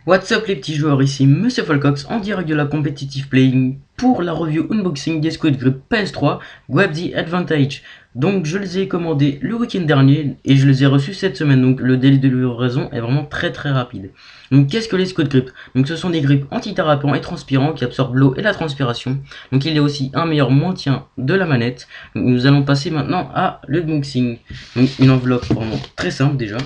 What's up les petits joueurs, ici Monsieur Folcox en direct de la Competitive Playing pour la review unboxing des Squid Grip PS3 Grab the Advantage. Donc je les ai commandés le week-end dernier et je les ai reçus cette semaine, donc le délai de livraison est vraiment très rapide. Donc qu'est-ce que les Squid Grip? Donc ce sont des grips antidérapants et transpirants qui absorbent l'eau et la transpiration. Donc il y a aussi un meilleur maintien de la manette. Donc, nous allons passer maintenant à l'unboxing. Donc une enveloppe vraiment très simple déjà.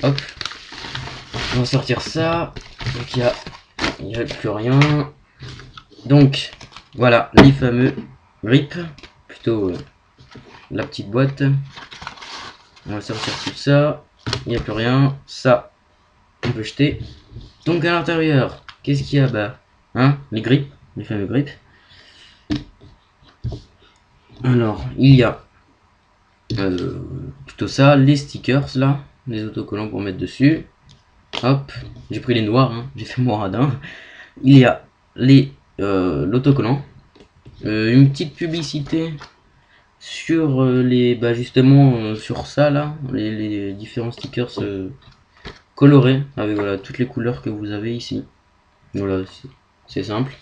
Hop, on va sortir ça. Donc il n'y a plus rien. Donc voilà les fameux grips. Plutôt la petite boîte. On va sortir tout ça. Il n'y a plus rien. Ça, on peut jeter. Donc à l'intérieur, qu'est-ce qu'il y a? Bah, hein, les grips, les fameux grips. Alors, il y a plutôt ça, les stickers là, les autocollants pour mettre dessus. Hop, j'ai pris les noirs, hein, j'ai fait mon radin. Il y a l'autocollant. Une petite publicité sur les justement sur ça là, les différents stickers colorés avec voilà toutes les couleurs que vous avez ici. Voilà, c'est simple.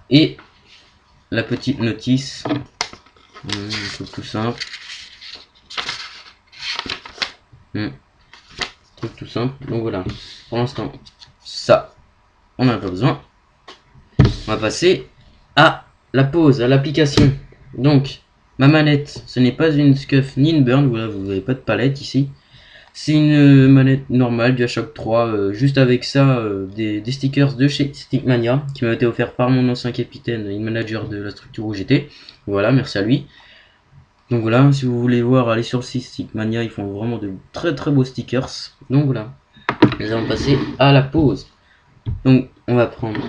Et la petite notice, un peu tout simple. Truc tout simple. Donc voilà, pour l'instant, ça, on n'en a pas besoin. On va passer à la pause, à l'application. Donc, ma manette, ce n'est pas une Scuf ni une Burn, voilà, vous n'avez pas de palette ici. C'est une manette normale du HOC 3, juste avec ça, des stickers de chez Stickmania, qui m'a été offert par mon ancien capitaine et manager de la structure où j'étais. Voilà, merci à lui. Donc voilà, si vous voulez voir, allez sur le site Stickmania, ils font vraiment de très beaux stickers. Donc voilà, nous allons passer à la pause. Donc on va prendre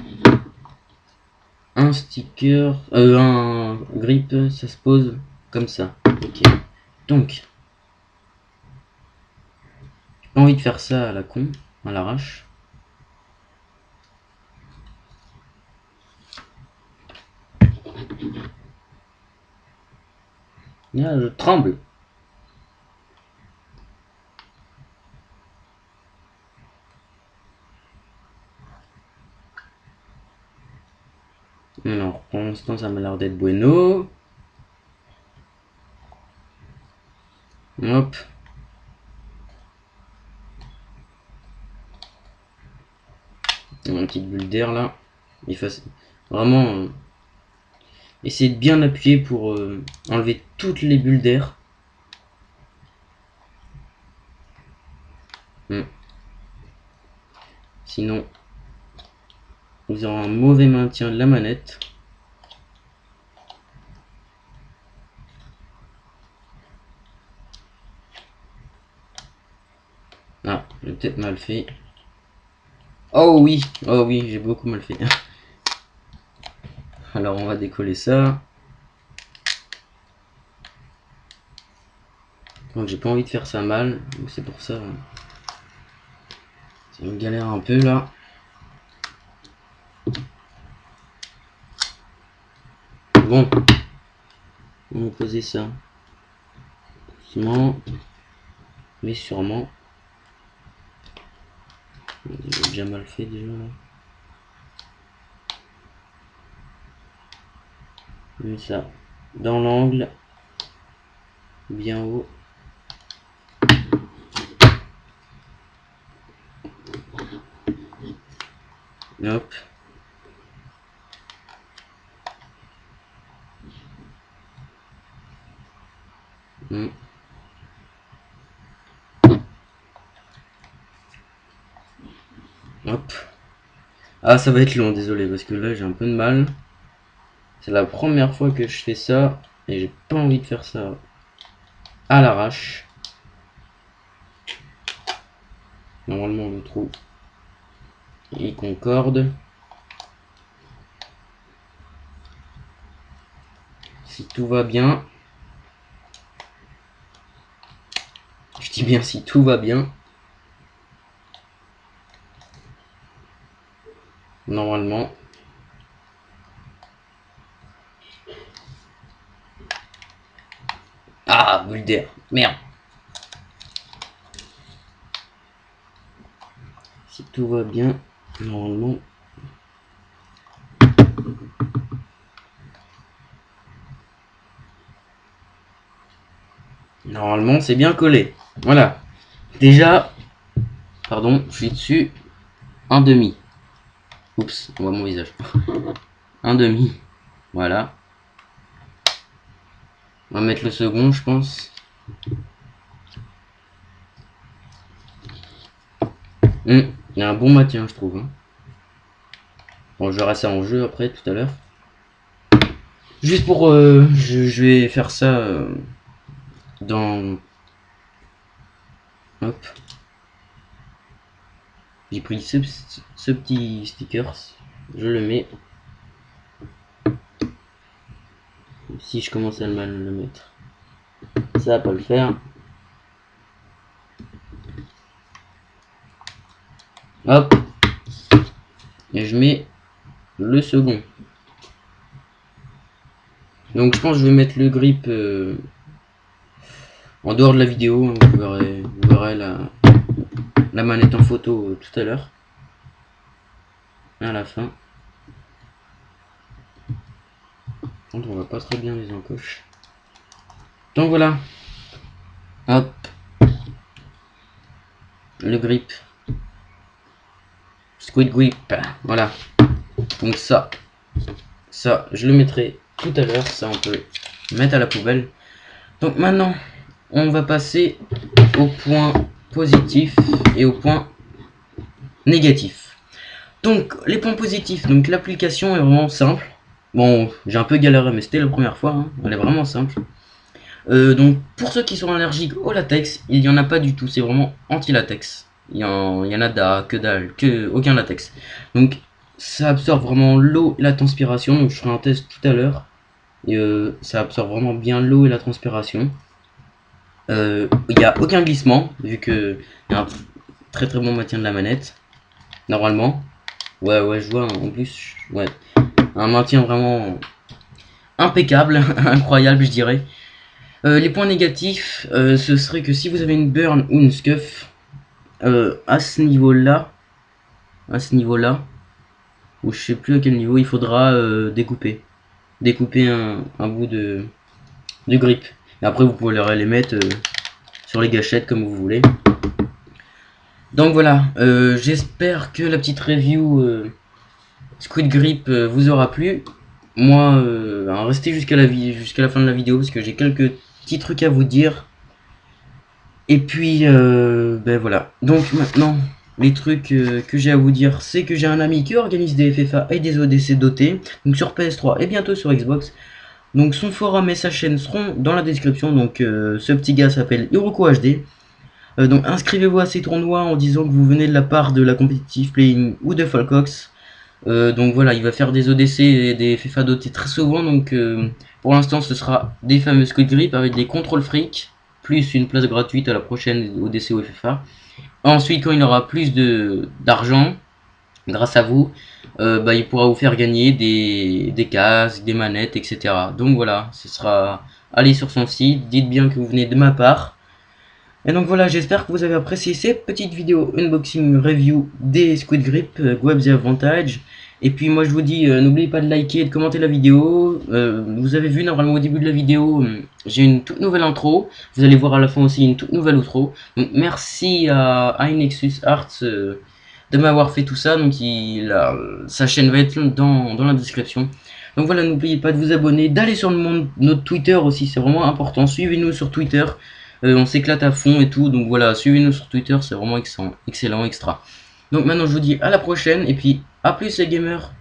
un sticker, un grip, ça se pose comme ça. Ok. Donc, j'ai pas envie de faire ça à la con, à l'arrache. Là, je tremble. Alors, pour l'instant, ça m'a l'air d'être bueno. Hop. Une petite bulle d'air là. Il faut vraiment essayer de bien appuyer pour enlever toutes les bulles d'air. Sinon, vous aurez un mauvais maintien de la manette. Ah, j'ai peut-être mal fait. Oh oui, j'ai beaucoup mal fait. Alors on va décoller ça. Donc j'ai pas envie de faire ça mal, donc c'est pour ça. C'est une galère un peu là. Bon, on va poser ça doucement, mais sûrement. J'ai déjà mal fait déjà là. Mais ça, dans l'angle, bien haut. Hop. Hop. Ah, ça va être long, désolé, parce que là j'ai un peu de mal. C'est la première fois que je fais ça et j'ai pas envie de faire ça à l'arrache. Normalement le trou il concorde. Si tout va bien, je dis bien si tout va bien, normalement. Ah, bulle d'air, merde. Si tout va bien, Normalement. Normalement, c'est bien collé. Voilà. Déjà, pardon, je suis dessus. Un demi. Oups, on voit mon visage. Un demi. Voilà. On va mettre le second, je pense. Il y a un bon maintien, je trouve. Hein. Bon, je verrai ça en jeu après, tout à l'heure. Juste pour... je vais faire ça dans... Hop. J'ai pris ce petit stickers. Je le mets. Si je commence à mal le mettre. Ça va pas le faire. Hop. Et je mets le second. Donc je pense que je vais mettre le grip en dehors de la vidéo. Hein, vous verrez la manette en photo tout à l'heure. À la fin. On voit pas très bien les encoches. Donc voilà. Hop. Le grip. Squid grip. Voilà. Donc ça, je le mettrai tout à l'heure. Ça, on peut mettre à la poubelle. Donc maintenant, on va passer au point positif et au point négatif. Donc les points positifs. Donc l'application est vraiment simple. Bon, j'ai un peu galéré, mais c'était la première fois. Hein. Elle est vraiment simple. Donc pour ceux qui sont allergiques au latex, il n'y en a pas du tout. C'est vraiment anti-latex. Il y en a que dalle, aucun latex. Donc ça absorbe vraiment l'eau et la transpiration. Donc je ferai un test tout à l'heure. Et ça absorbe vraiment bien l'eau et la transpiration. Il n'y a aucun glissement, vu que il y a un très bon maintien de la manette. Normalement. Ouais, je vois en plus. Ouais. Un maintien vraiment impeccable, incroyable, je dirais. Les points négatifs, ce serait que si vous avez une burn ou une scuff, à ce niveau-là, ou je sais plus à quel niveau, il faudra découper un bout de grip. Et après, vous pouvez les mettre sur les gâchettes comme vous voulez. Donc voilà, j'espère que la petite review Squid Grip vous aura plu. Moi, restez jusqu'à la fin de la vidéo parce que j'ai quelques petits trucs à vous dire. Et puis, ben voilà. Donc maintenant, les trucs que j'ai à vous dire, c'est que j'ai un ami qui organise des FFA et des ODC dotés, donc sur PS3 et bientôt sur Xbox. Donc son forum et sa chaîne seront dans la description. Donc ce petit gars s'appelle Hiroko HD. Donc inscrivez-vous à ces tournois en disant que vous venez de la part de la Competitive Playing ou de Falcox. Donc voilà, il va faire des ODC et des FFA dotés très souvent. Donc pour l'instant, ce sera des fameux Squid Grip avec des contrôles fric, plus une place gratuite à la prochaine ODC ou FFA. Ensuite, quand il aura plus d'argent, grâce à vous, bah, il pourra vous faire gagner des casques, des manettes, etc. Donc voilà, ce sera... Allez sur son site, dites bien que vous venez de ma part. Et donc voilà, j'espère que vous avez apprécié cette petite vidéo unboxing review des Squid Grip Grab the Advantage. Et puis moi je vous dis, n'oubliez pas de liker et de commenter la vidéo. Vous avez vu normalement au début de la vidéo, j'ai une toute nouvelle intro. Vous allez voir à la fin aussi une toute nouvelle outro. Donc merci à iNexus Arts de m'avoir fait tout ça. Donc sa chaîne va être dans la description. Donc voilà, n'oubliez pas de vous abonner, d'aller sur notre Twitter aussi, c'est vraiment important. Suivez-nous sur Twitter. On s'éclate à fond et tout, donc voilà, suivez-nous sur Twitter, c'est vraiment excellent, extra. Donc maintenant je vous dis à la prochaine, et puis à plus les gamers.